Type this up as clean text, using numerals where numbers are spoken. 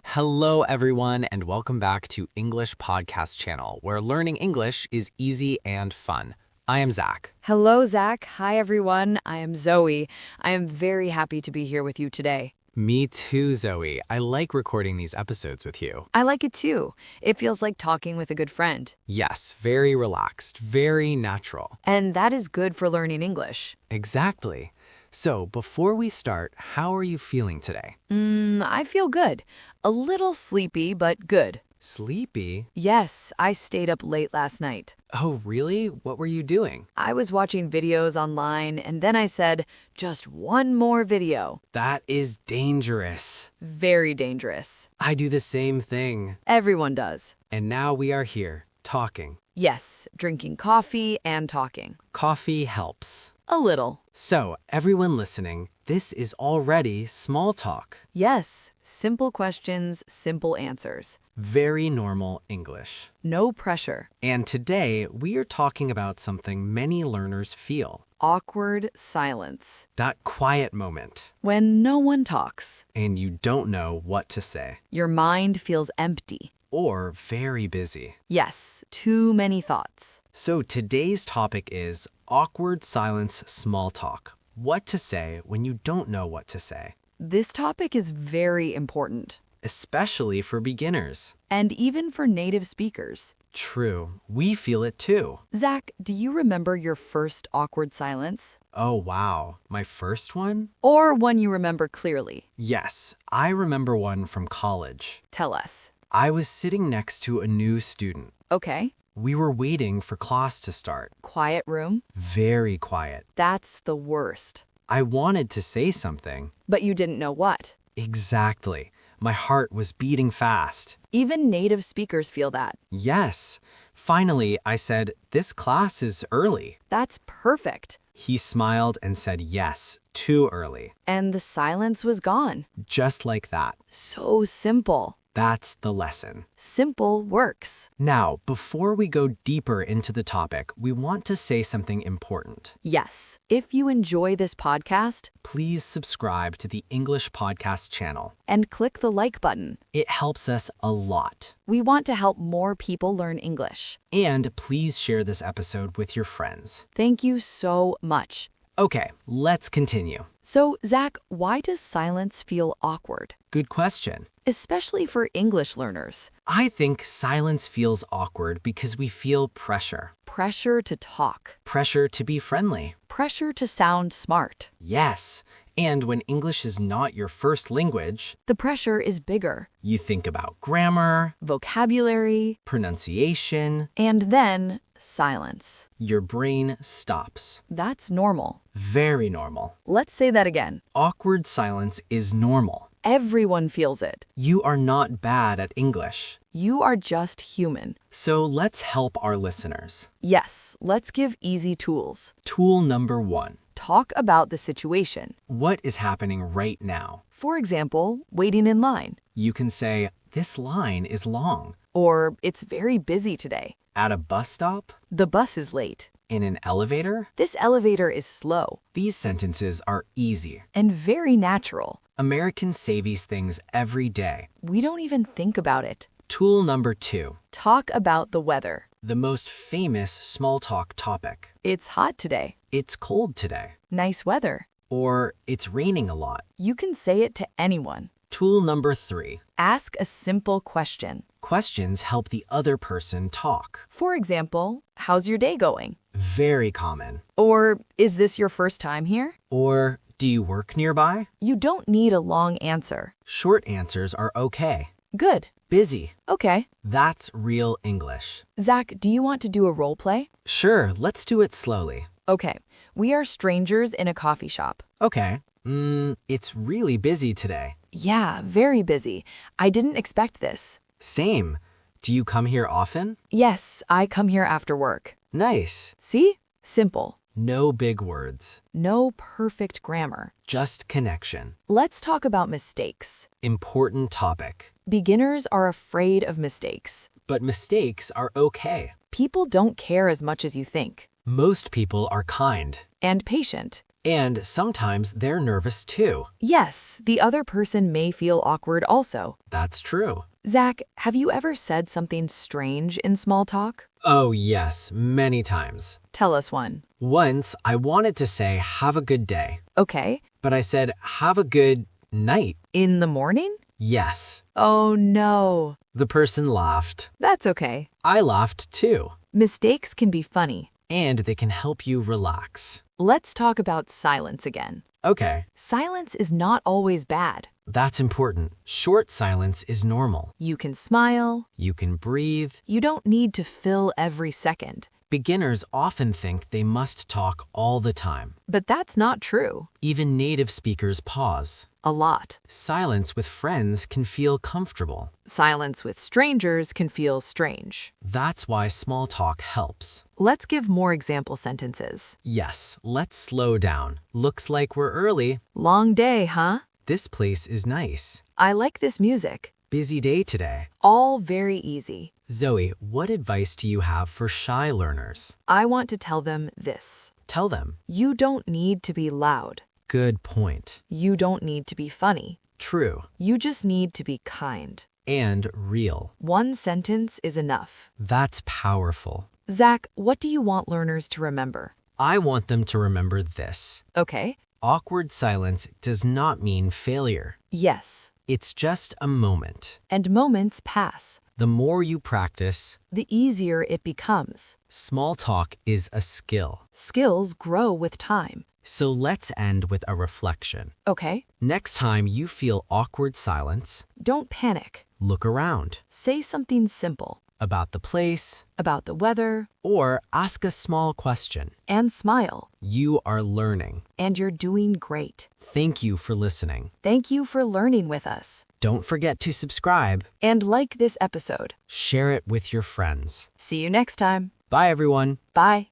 Hello, everyone, and welcome back to English Podcast Channel, where learning English is easy and fun. I am Zac. Hello, Zac. Hi, everyone. I am Zoe. I am very happy to be here with you today. Me too, Zoe. I like recording these episodes with you. I like it too. It feels like talking with a good friend. Yes, very relaxed, very natural. And that is good for learning English. Exactly. So, before we start, how are you feeling today? I feel good. A little sleepy, but good. Sleepy? Yes, I stayed up late last night. Oh, really? What were you doing? I was watching videos online, and then I said, just one more video. That is dangerous. Very dangerous. I do the same thing. Everyone does. And now we are here, talking. Yes, drinking coffee and talking. Coffee helps. A little. So, everyone listening, this is already small talk. Yes, simple questions, simple answers. Very normal English. No pressure. And today, we are talking about something many learners feel. Awkward silence. That quiet moment. When no one talks. And you don't know what to say. Your mind feels empty. Or very busy. Yes, too many thoughts. So today's topic is awkward silence small talk. What to say when you don't know what to say. This topic is very important. Especially for beginners. And even for native speakers. True. We feel it too. Zac, do you remember your first awkward silence? Oh, wow. My first one? Or one you remember clearly? Yes, I remember one from college. Tell us. I was sitting next to a new student. Okay. We were waiting for class to start. Quiet room? Very quiet. That's the worst. I wanted to say something. But you didn't know what. Exactly. My heart was beating fast. Even native speakers feel that. Yes. Finally, I said, "This class is early." That's perfect. He smiled and said yes, too early. And the silence was gone. Just like that. So simple. That's the lesson. Simple works. Now, before we go deeper into the topic, we want to say something important. Yes. If you enjoy this podcast, Please subscribe to the English Podcast channel. and click the like button. It helps us a lot. We want to help more people learn English. And please share this episode with your friends. Thank you so much. Okay, let's continue. So, Zac, why does silence feel awkward? Good question. Especially for English learners. I think silence feels awkward because we feel pressure. Pressure to talk. Pressure to be friendly. Pressure to sound smart. Yes. And when English is not your first language, The pressure is bigger. you think about grammar, Vocabulary, pronunciation, and then silence. your brain stops. That's normal. Very normal. Let's say that again. Awkward silence is normal. Everyone feels it. You are not bad at English. You are just human. So let's help our listeners. Yes, let's give easy tools. Tool number 1. Talk about the situation. What is happening right now? For example, waiting in line. You can say, "This line is long." Or, it's very busy today. At a bus stop? The bus is late. In an elevator? This elevator is slow. These sentences are easy. And very natural. Americans say these things every day. We don't even think about it. Tool number 2. Talk about the weather. The most famous small talk topic. It's hot today. It's cold today. Nice weather. Or it's raining a lot. You can say it to anyone. Tool number 3. Ask a simple question. Questions help the other person talk. For example, how's your day going? Very common. Or, is this your first time here? Or, do you work nearby? You don't need a long answer. Short answers are okay. Good. Busy. Okay. That's real English. Zac, do you want to do a role play? Sure, let's do it slowly. Okay. We are strangers in a coffee shop. Okay. It's really busy today. Yeah, very busy. I didn't expect this. Same. Do you come here often? Yes, I come here after work. Nice. See? Simple. No big words. No perfect grammar. Just connection. Let's talk about mistakes. Important topic. Beginners are afraid of mistakes. But mistakes are okay. People don't care as much as you think. Most people are kind. And patient. And sometimes they're nervous too. Yes, the other person may feel awkward also. That's true. Zach, have you ever said something strange in small talk? Oh, yes, many times. Tell us one. Once, I wanted to say, have a good day, Okay. but I said, have a good night. In the morning? Yes. Oh no. The person laughed. That's okay. I laughed too. Mistakes can be funny. And they can help you relax. Let's talk about silence again. Okay, Silence is not always bad. that's important. Short silence is normal. You can smile. You can breathe. You don't need to fill every second. Beginners often think they must talk all the time. But that's not true. Even native speakers pause. A lot. Silence with friends can feel comfortable. Silence with strangers can feel strange. That's why small talk helps. Let's give more example sentences. Yes, let's slow down. Looks like we're early. Long day, huh? This place is nice. I like this music. Busy day today. All very easy. Zoe, what advice do you have for shy learners? I want to tell them this. Tell them. You don't need to be loud. Good point. You don't need to be funny. True. You just need to be kind. And real. One sentence is enough. That's powerful. Zach, what do you want learners to remember? I want them to remember this. Okay. Awkward silence does not mean failure. Yes. It's just a moment. And moments pass. The more you practice, The easier it becomes. small talk is a skill. Skills grow with time. So let's end with a reflection. Okay. Next time you feel awkward silence, Don't panic. look around. Say something simple About the place, about the weather or ask a small question. and smile. You are learning. And you're doing great. Thank you for listening. Thank you for learning with us. Don't forget to subscribe. And like this episode. Share it with your friends. See you next time. Bye, everyone. Bye.